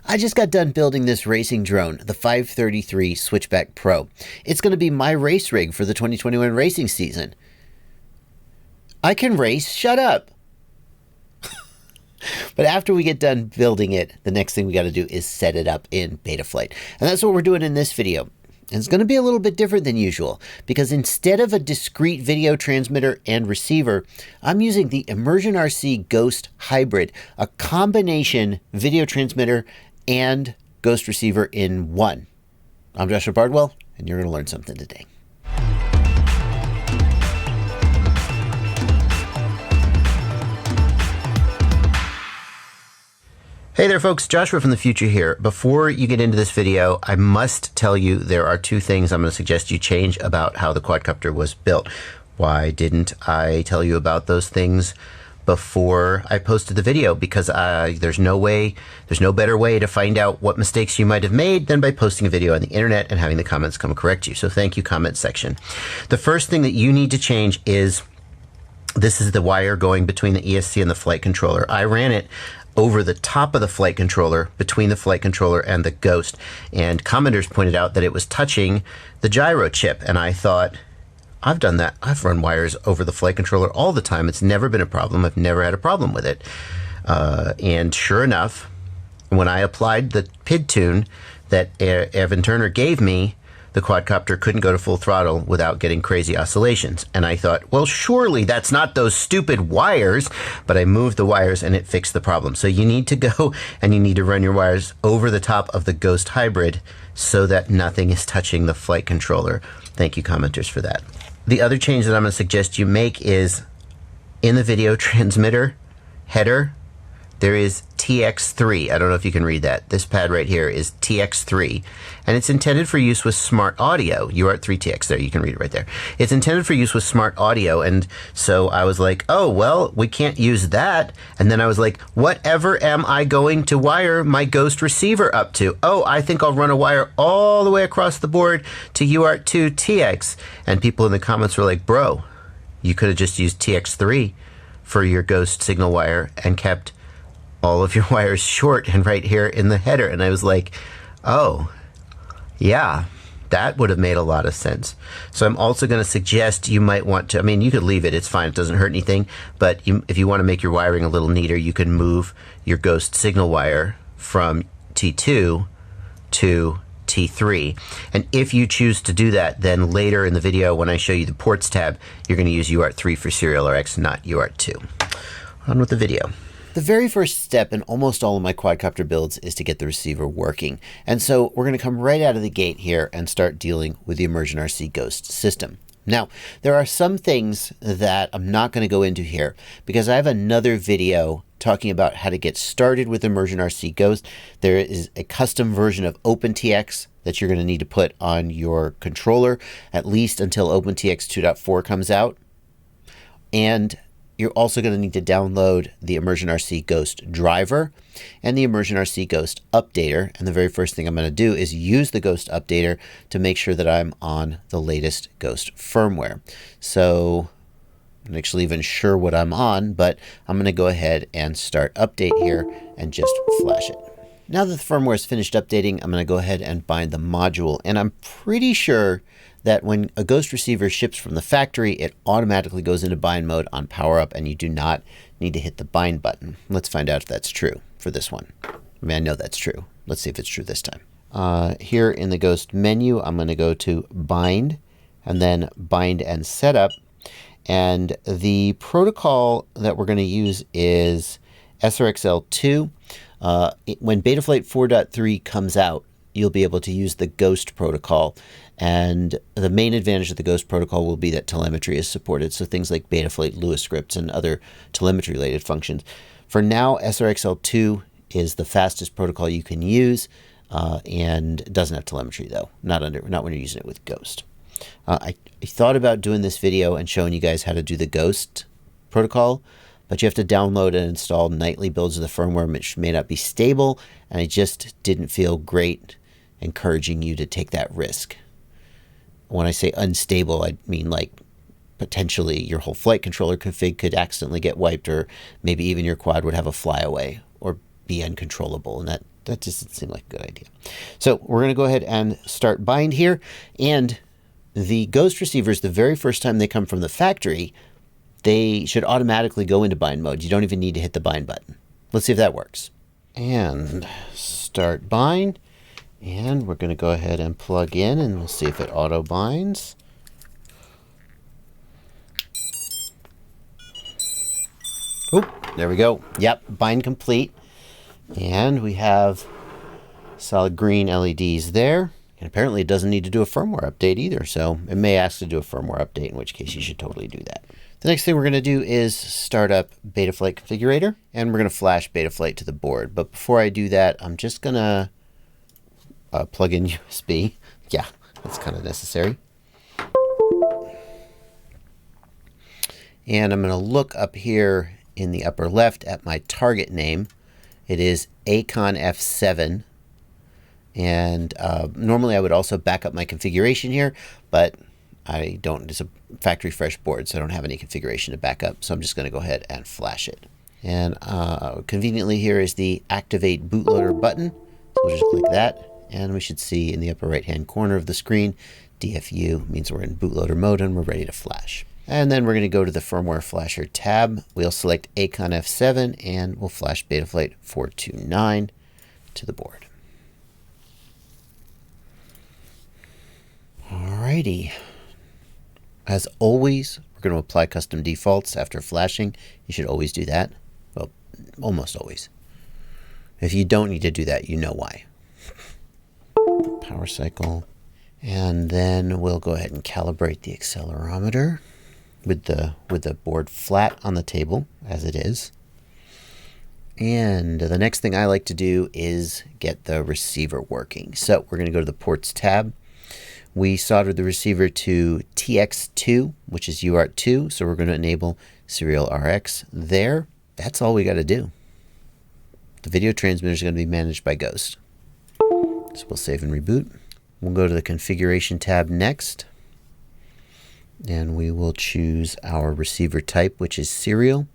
I just got done building this racing drone, the 533 Switchback Pro. It's going to be my race rig for the 2021 racing season. I can race, shut up. But after we get done building it, the next thing we got to do is set it up in Betaflight. And that's what we're doing in this video. And it's going to be a little bit different than usual, because instead of a discrete video transmitter and receiver, I'm using the ImmersionRC Ghost hybrid, a combination video transmitter and Ghost receiver in one. I'm Joshua Bardwell, and you're going to learn something today. Hey there folks, Joshua from the future here. Before you get into this video, I must tell you there are two things I'm going to suggest you change about how the quadcopter was built. Why didn't I tell you about those things before I posted the video? Because there's no better way to find out what mistakes you might have made than by posting a video on the internet and having the comments come correct you. So thank you, comment section. The first thing that you need to change is this is the wire going between the ESC and the flight controller. I ran it over the top of the flight controller, between the flight controller and the Ghost, and commenters pointed out that it was touching the gyro chip, and I thought, I've done that. I've run wires over the flight controller all the time. It's never been a problem. I've never had a problem with it. And sure enough, when I applied the PID tune that Evan Turner gave me, the quadcopter couldn't go to full throttle without getting crazy oscillations. And I thought, well, surely that's not those stupid wires, but I moved the wires and it fixed the problem. So you need to go and you need to run your wires over the top of the Ghost hybrid so that nothing is touching the flight controller. Thank you, commenters, for that. The other change that I'm going to suggest you make is in the video transmitter header, there is TX3. I don't know if you can read that. This pad right here is TX3, and it's intended for use with smart audio. UART3TX there, you can read it right there. It's intended for use with smart audio, and so I was like, oh, well, we can't use that. And then I was like, whatever am I going to wire my Ghost receiver up to? Oh, I think I'll run a wire all the way across the board to UART2TX. And people in the comments were like, bro, you could have just used TX3 for your Ghost signal wire and kept all of your wires short and right here in the header. And I was like, oh, yeah, that would have made a lot of sense. So I'm also going to suggest you might want to, I mean, you could leave it, it's fine, it doesn't hurt anything, but if you want to make your wiring a little neater, you can move your Ghost signal wire from T2 to T3. And if you choose to do that, then later in the video when I show you the ports tab, you're going to use UART3 for serial RX, not UART2. On with the video. The very first step in almost all of my quadcopter builds is to get the receiver working. And so we're going to come right out of the gate here and start dealing with the ImmersionRC Ghost system. Now, there are some things that I'm not going to go into here because I have another video talking about how to get started with ImmersionRC Ghost. There is a custom version of OpenTX that you're going to need to put on your controller, at least until OpenTX 2.4 comes out. And you're also going to need to download the ImmersionRC Ghost driver and the ImmersionRC Ghost updater. And the very first thing I'm going to do is use the Ghost updater to make sure that I'm on the latest Ghost firmware. So I'm not actually even sure what I'm on, but I'm going to go ahead and start update here and just flash it. Now that the firmware is finished updating, I'm going to go ahead and bind the module. And I'm pretty sure that when a Ghost receiver ships from the factory, it automatically goes into bind mode on power up, and you do not need to hit the bind button. Let's find out if that's true for this one. I mean, I know that's true. Let's see if it's true this time. Here in the Ghost menu, I'm going to go to bind and then bind and setup. And the protocol that we're going to use is SRXL2. When Betaflight 4.3 comes out, you'll be able to use the Ghost protocol. And the main advantage of the Ghost protocol will be that telemetry is supported. So things like Betaflight Lewis scripts and other telemetry related functions. For now, SRXL2 is the fastest protocol you can use and doesn't have telemetry though, not when you're using it with Ghost. I thought about doing this video and showing you guys how to do the Ghost protocol, but you have to download and install nightly builds of the firmware, which may not be stable, and I just didn't feel great encouraging you to take that risk. When I say unstable, I mean like potentially your whole flight controller config could accidentally get wiped, or maybe even your quad would have a flyaway or be uncontrollable, and that that just didn't seem like a good idea. So we're going to go ahead and start bind here. And the Ghost receivers, the very first time they come from the factory, they should automatically go into bind mode. You don't even need to hit the bind button. Let's see if that works. And start bind. And we're going to go ahead and plug in, and we'll see if it auto binds. Oh, there we go. Yep, bind complete. And we have solid green LEDs there. And apparently it doesn't need to do a firmware update either. So it may ask to do a firmware update, in which case you should totally do that. The next thing we're going to do is start up Betaflight Configurator. And we're going to flash Betaflight to the board. But before I do that, I'm just going to plug in USB. Yeah, that's kind of necessary. And I'm going to look up here in the upper left at my target name. It is Acon F7. And normally I would also back up my configuration here, but I don't. It's a factory fresh board, so I don't have any configuration to back up. So I'm just going to go ahead and flash it. And conveniently here is the Activate Bootloader button. So we'll just click that. And we should see in the upper right-hand corner of the screen, DFU means we're in bootloader mode and we're ready to flash. And then we're going to go to the Firmware Flasher tab. We'll select Acon F7 and we'll flash Betaflight 429 to the board. Alrighty. As always, we're going to apply custom defaults after flashing. You should always do that. Well, almost always. If you don't need to do that, you know why. Power cycle. And then we'll go ahead and calibrate the accelerometer with the board flat on the table as it is. And the next thing I like to do is get the receiver working. So we're going to go to the Ports tab. We soldered the receiver to TX2, which is UART2. So we're going to enable serial RX there. That's all we got to do. The video transmitter is going to be managed by Ghost. So we'll save and reboot. We'll go to the Configuration tab next. And we will choose our receiver type, which is serial,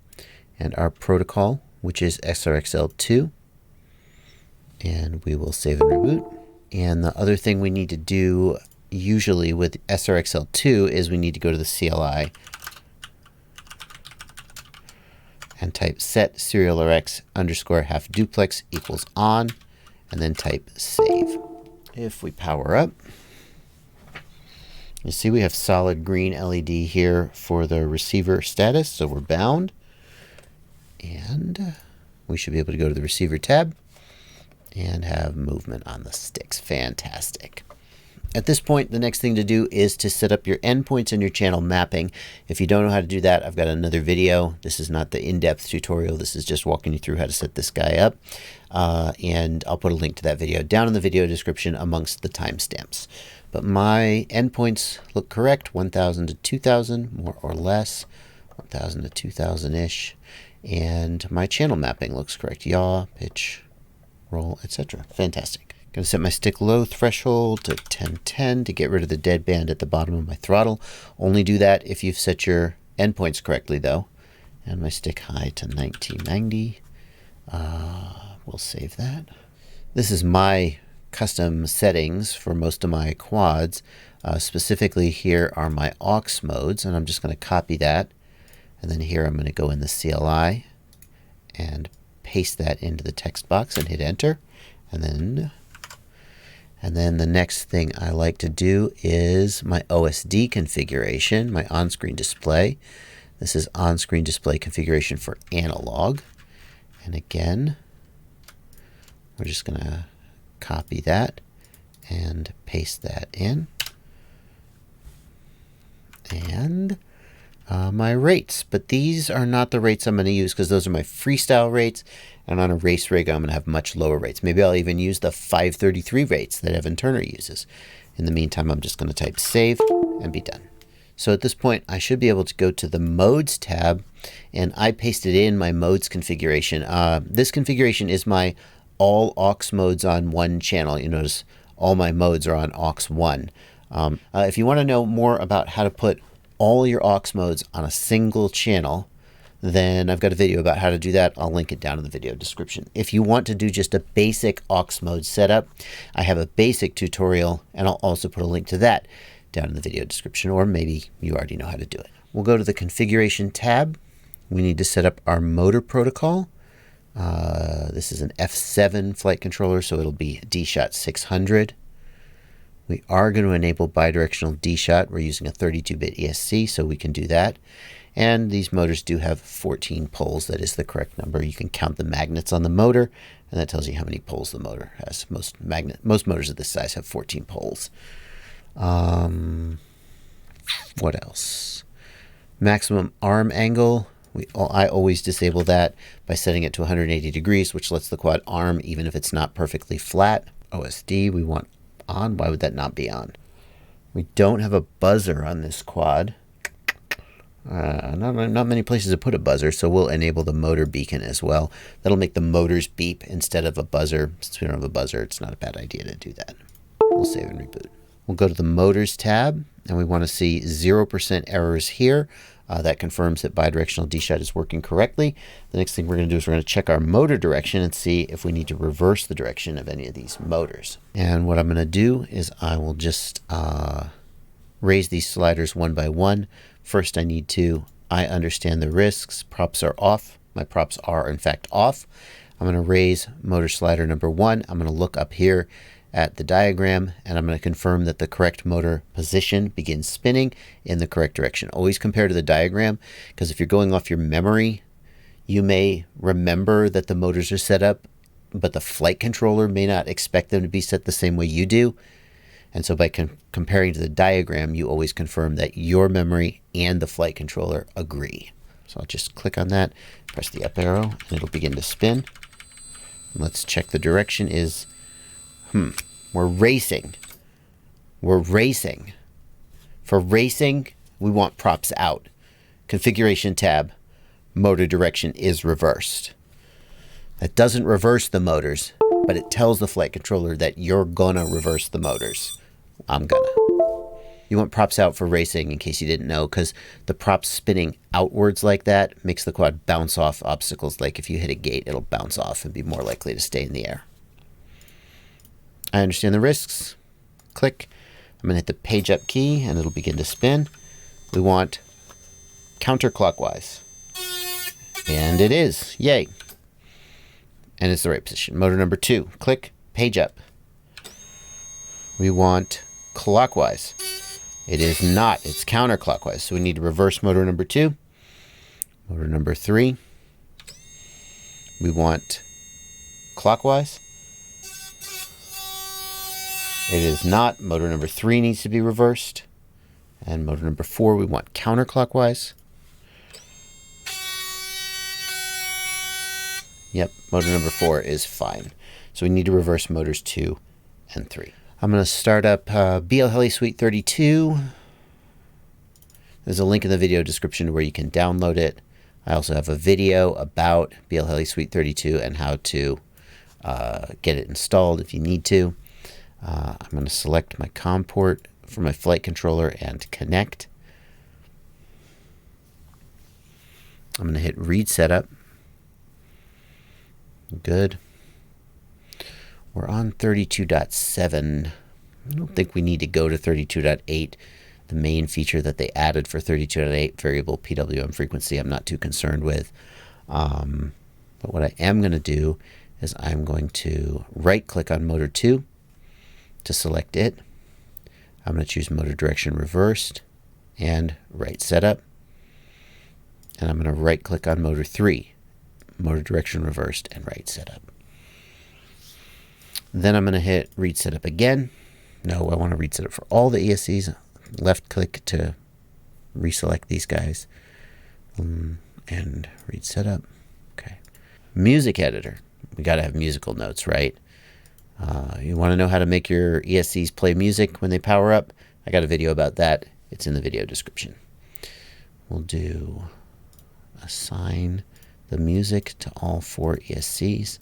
and our protocol, which is SRXL2. And we will save and reboot. And the other thing we need to do usually with SRXL2 is we need to go to the CLI and type set serial RX underscore half duplex equals on, and then type save. If we power up, you see we have solid green LED here for the receiver status, so we're bound. And we should be able to go to the receiver tab and have movement on the sticks. Fantastic. At this point, the next thing to do is to set up your endpoints and your channel mapping. If you don't know how to do that, I've got another video. This is not the in-depth tutorial. This is just walking you through how to set this guy up. And I'll put a link to that video down in the video description amongst the timestamps. But my endpoints look correct, 1000 to 2000, more or less, 1000 to 2000-ish. And my channel mapping looks correct, yaw, pitch, roll, etc. Fantastic. Going to set my stick low threshold to 1010 to get rid of the dead band at the bottom of my throttle. Only do that if you've set your endpoints correctly, though. And my stick high to 1990. We'll save that. This is my custom settings for most of my quads. Specifically, here are my aux modes, and I'm just going to copy that. And then here I'm going to go in the CLI and paste that into the text box and hit enter. And then the next thing I like to do is my OSD configuration, my on-screen display. This is on-screen display configuration for analog. And again, we're just going to copy that and paste that in. And my rates, but these are not the rates I'm going to use because those are my freestyle rates, and on a race rig I'm going to have much lower rates. Maybe I'll even use the 533 rates that Evan Turner uses. In the meantime, I'm just going to type save and be done. So at this point I should be able to go to the modes tab, and I pasted in my modes configuration. This configuration is my all aux modes on one channel. You notice all my modes are on aux 1. If you want to know more about how to put all your aux modes on a single channel, then I've got a video about how to do that. I'll link it down in the video description. If you want to do just a basic aux mode setup, I have a basic tutorial, and I'll also put a link to that down in the video description, or maybe you already know how to do it. We'll go to the configuration tab. We need to set up our motor protocol. This is an F7 flight controller, so it'll be D-Shot 600. We are going to enable bidirectional D-Shot. We're using a 32-bit ESC, so we can do that. And these motors do have 14 poles. That is the correct number. You can count the magnets on the motor, and that tells you how many poles the motor has. Most motors of this size have 14 poles. What else? Maximum arm angle. I always disable that by setting it to 180 degrees, which lets the quad arm even if it's not perfectly flat. OSD we want on. Why would that not be on? We don't have a buzzer on this quad. Not many places to put a buzzer, so we'll enable the motor beacon as well. That'll make the motors beep instead of a buzzer. Since we don't have a buzzer, it's not a bad idea to do that. We'll save and reboot. We'll go to the motors tab, and we want to see 0% errors here. That confirms that bidirectional D-Shot is working correctly. The next thing we're going to do is we're going to check our motor direction and see if we need to reverse the direction of any of these motors. And what I'm going to do is I will just raise these sliders one by one. First, I understand the risks. Props are off. My props are in fact off. I'm going to raise motor slider number 1. I'm going to look up here at the diagram, and I'm going to confirm that the correct motor position begins spinning in the correct direction. Always compare to the diagram, because if you're going off your memory, you may remember that the motors are set up, but the flight controller may not expect them to be set the same way you do. And so by comparing to the diagram, you always confirm that your memory and the flight controller agree. So I'll just click on that, press the up arrow, and it'll begin to spin. And let's check the direction is, we're racing. We're racing. For racing, we want props out. Configuration tab, motor direction is reversed. That doesn't reverse the motors, but it tells the flight controller that you're gonna reverse the motors. I'm gonna. You want props out for racing, in case you didn't know, because the props spinning outwards like that makes the quad bounce off obstacles. Like if you hit a gate, it'll bounce off and be more likely to stay in the air. I understand the risks. Click. I'm going to hit the page up key and it'll begin to spin. We want counterclockwise. And it is. Yay. And it's the right position. Motor number 2. Click. Page up. We want clockwise. It is not. It's counterclockwise. So we need to reverse motor number 2. Motor number 3. We want clockwise. It is not. Motor number 3 needs to be reversed. And motor number 4, we want counterclockwise. Yep, motor number 4 is fine. So we need to reverse motors 2 and 3. I'm going to start up BLHeliSuite 32. There's a link in the video description where you can download it. I also have a video about BLHeliSuite 32 and how to get it installed if you need to. I'm going to select my COM port for my flight controller and connect. I'm going to hit read setup. Good. We're on 32.7. I don't think we need to go to 32.8. The main feature that they added for 32.8, variable PWM frequency, I'm not too concerned with. But what I am going to do is I'm going to right click on motor 2 to select it. I'm going to choose motor direction reversed and right setup. And I'm going to right click on motor 3, motor direction reversed and right setup. Then I'm going to hit read setup again. No, I want to read setup for all the ESCs. Left click to reselect these guys. And read setup. Okay. Music editor. We got to have musical notes, right? You want to know how to make your ESCs play music when they power up? I got a video about that. It's in the video description. We'll do assign the music to all 4 ESCs.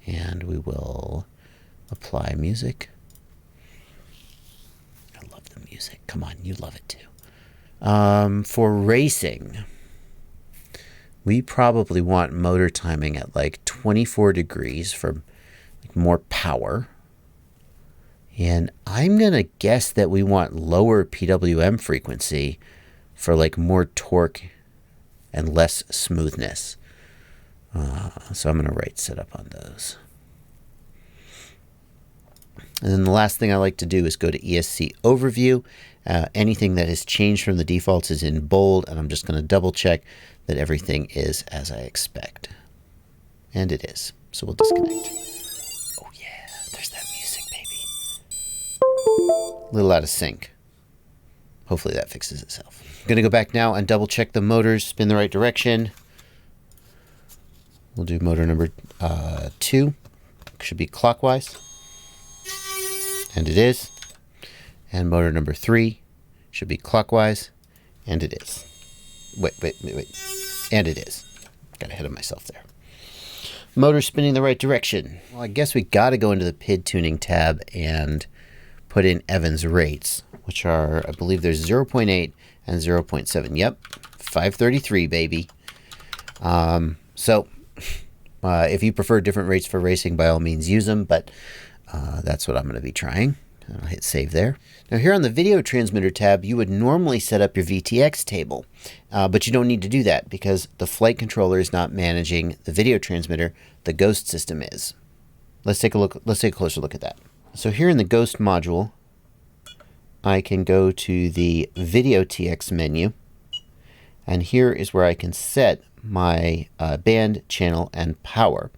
And we will apply music. I love the music. Come on, you love it too. For racing, we probably want motor timing at like 24 degrees for more power. And I'm going to guess that we want lower PWM frequency for like more torque and less smoothness. So I'm going to right set up on those. And then the last thing I like to do is go to ESC Overview. Anything that has changed from the defaults is in bold, and I'm just going to double check that everything is as I expect. And it is. So we'll disconnect. Oh yeah, there's that music, baby. A little out of sync. Hopefully that fixes itself. I'm going to go back now and double check the motors, spin the right direction. We'll do motor number 2. Should be clockwise. And it is. And motor number 3 should be clockwise. And it is. Wait. And it is. Got ahead of myself there. Motor spinning the right direction. Well, I guess we got to go into the PID tuning tab and put in Evans rates, which are, I believe there's 0.8 and 0.7. Yep, 533, baby. If you prefer different rates for racing, by all means use them, but that's what I'm going to be trying. I'll hit save there. Now here on the video transmitter tab, you would normally set up your VTX table, but you don't need to do that because the flight controller is not managing the video transmitter. The Ghost system is. Let's take a look. Let's take a closer look at that. So here in the Ghost module, I can go to the Video TX menu, and here is where I can set my band, channel, and power.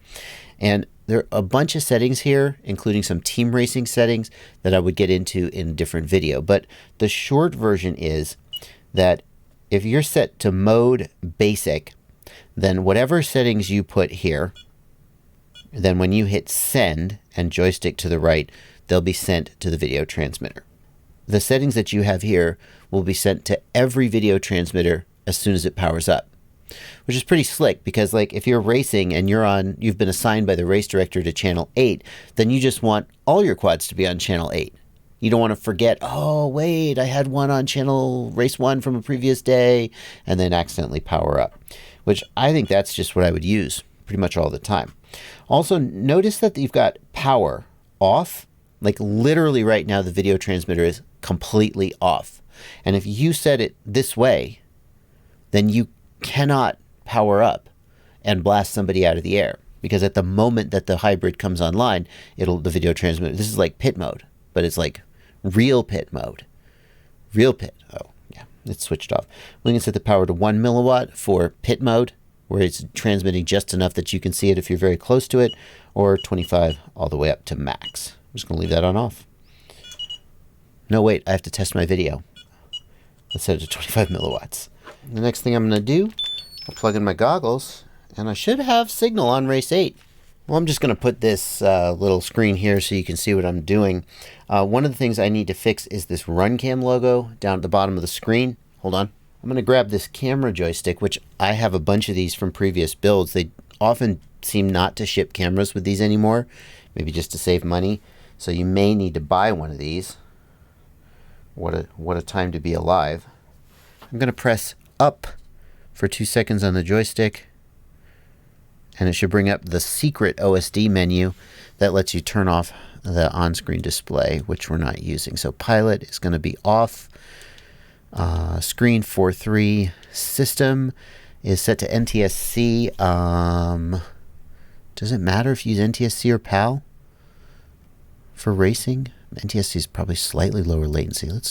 And there are a bunch of settings here, including some team racing settings that I would get into in a different video. But the short version is that if you're set to mode basic, then whatever settings you put here, then when you hit send and joystick to the right, they'll be sent to the video transmitter. The settings that you have here will be sent to every video transmitter as soon as it powers up, which is pretty slick because, like, if you're racing and you've been assigned by the race director to channel 8, then you just want all your quads to be on channel 8. You don't want to forget, oh wait, I had one on channel race 1 from a previous day, and then accidentally power up, which I think that's just what I would use pretty much all the time. Also, notice that you've got power off. Like literally right now, the video transmitter is completely off. And if you set it this way, then you cannot power up and blast somebody out of the air, because at the moment that the hybrid comes online, the video transmitter, this is like pit mode, but it's like real pit mode. Real pit. Oh, yeah, it's switched off. We can set the power to 1 milliwatt for pit mode, where it's transmitting just enough that you can see it if you're very close to it, or 25 all the way up to max. I'm just going to leave that on off. No, wait, I have to test my video. Let's set it to 25 milliwatts. The next thing I'm going to do, I'll plug in my goggles, and I should have signal on race 8. Well, I'm just going to put this little screen here so you can see what I'm doing. One of the things I need to fix is this Runcam logo down at the bottom of the screen. Hold on. I'm going to grab this camera joystick, which I have a bunch of these from previous builds. They often seem not to ship cameras with these anymore, maybe just to save money. So you may need to buy one of these. What a time to be alive. I'm going to press up for 2 seconds on the joystick, and it should bring up the secret OSD menu that lets you turn off the on-screen display, which we're not using. So pilot is going to be off. Screen 4.3 system is set to NTSC. Does it matter if you use NTSC or PAL for racing? NTSC is probably slightly lower latency. I'm going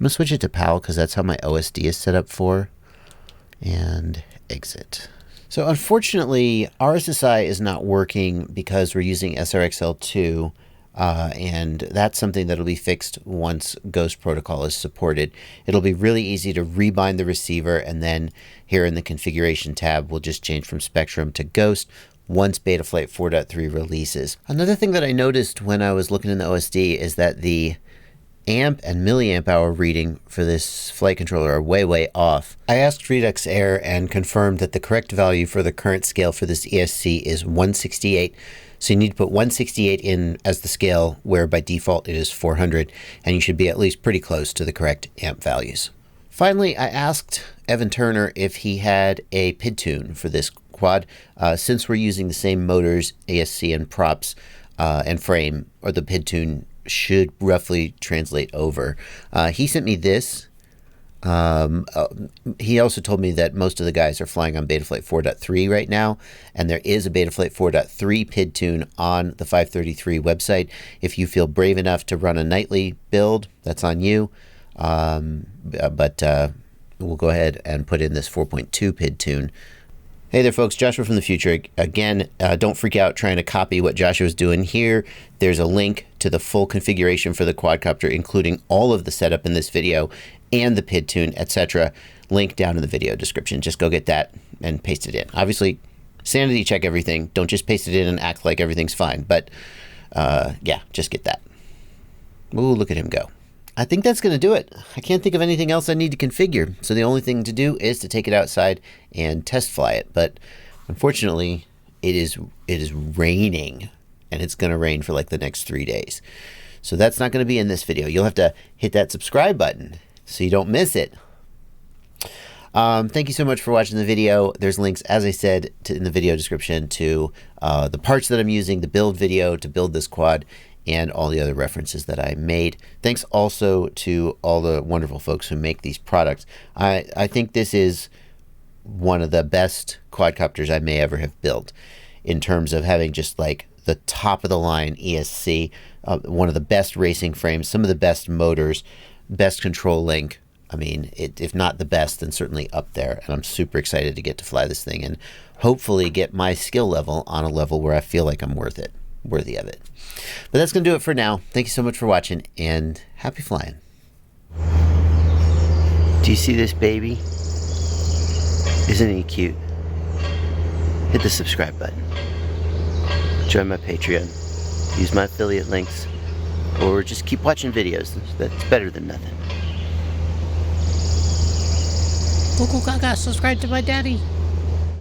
to switch it to PAL because that's how my OSD is set up for. And exit. So unfortunately, RSSI is not working because we're using SRXL2, and that's something that'll be fixed once Ghost protocol is supported. It'll be really easy to rebind the receiver, and then here in the configuration tab, we'll just change from Spectrum to Ghost once Betaflight 4.3 releases. Another thing that I noticed when I was looking in the OSD is that the amp and milliamp hour reading for this flight controller are way off. I asked Redux Air and confirmed that the correct value for the current scale for this ESC is 168. So you need to put 168 in as the scale, where by default it is 400, and you should be at least pretty close to the correct amp values. Finally, I asked Evan Turner if he had a PID tune for this quad. Since we're using the same motors, ASC and props and frame, or the PID tune should roughly translate over. He sent me this. He also told me that most of the guys are flying on Betaflight 4.3 right now, and there is a Betaflight 4.3 PID tune on the 533 website. If you feel brave enough to run a nightly build, that's on you. But we'll go ahead and put in this 4.2 PID tune. Hey there, folks. Joshua from the future. Again, don't freak out trying to copy what Joshua's doing here. There's a link to the full configuration for the quadcopter, including all of the setup in this video and the PID tune, etc. Link down in the video description. Just go get that and paste it in. Obviously, sanity check everything. Don't just paste it in and act like everything's fine. But yeah, just get that. Ooh, look at him go. I think that's going to do it. I can't think of anything else I need to configure. So the only thing to do is to take it outside and test fly it. But unfortunately, it is raining, and it's going to rain for like the next 3 days. So that's not going to be in this video. You'll have to hit that subscribe button so you don't miss it. Thank you so much for watching the video. There's links, as I said, in the video description to the parts that I'm using, the build video to build this quad, and all the other references that I made. Thanks also to all the wonderful folks who make these products. I think this is one of the best quadcopters I may ever have built in terms of having just like the top of the line ESC, one of the best racing frames, some of the best motors, best control link. I mean, if not the best, then certainly up there. And I'm super excited to get to fly this thing and hopefully get my skill level on a level where I feel like I'm worthy of it. But that's going to do it for now. Thank you so much for watching, and happy flying. Do you see this baby? Isn't he cute? Hit the subscribe button. Join my Patreon. Use my affiliate links. Or just keep watching videos. That's better than nothing. Go, go, gaga, subscribe to my daddy.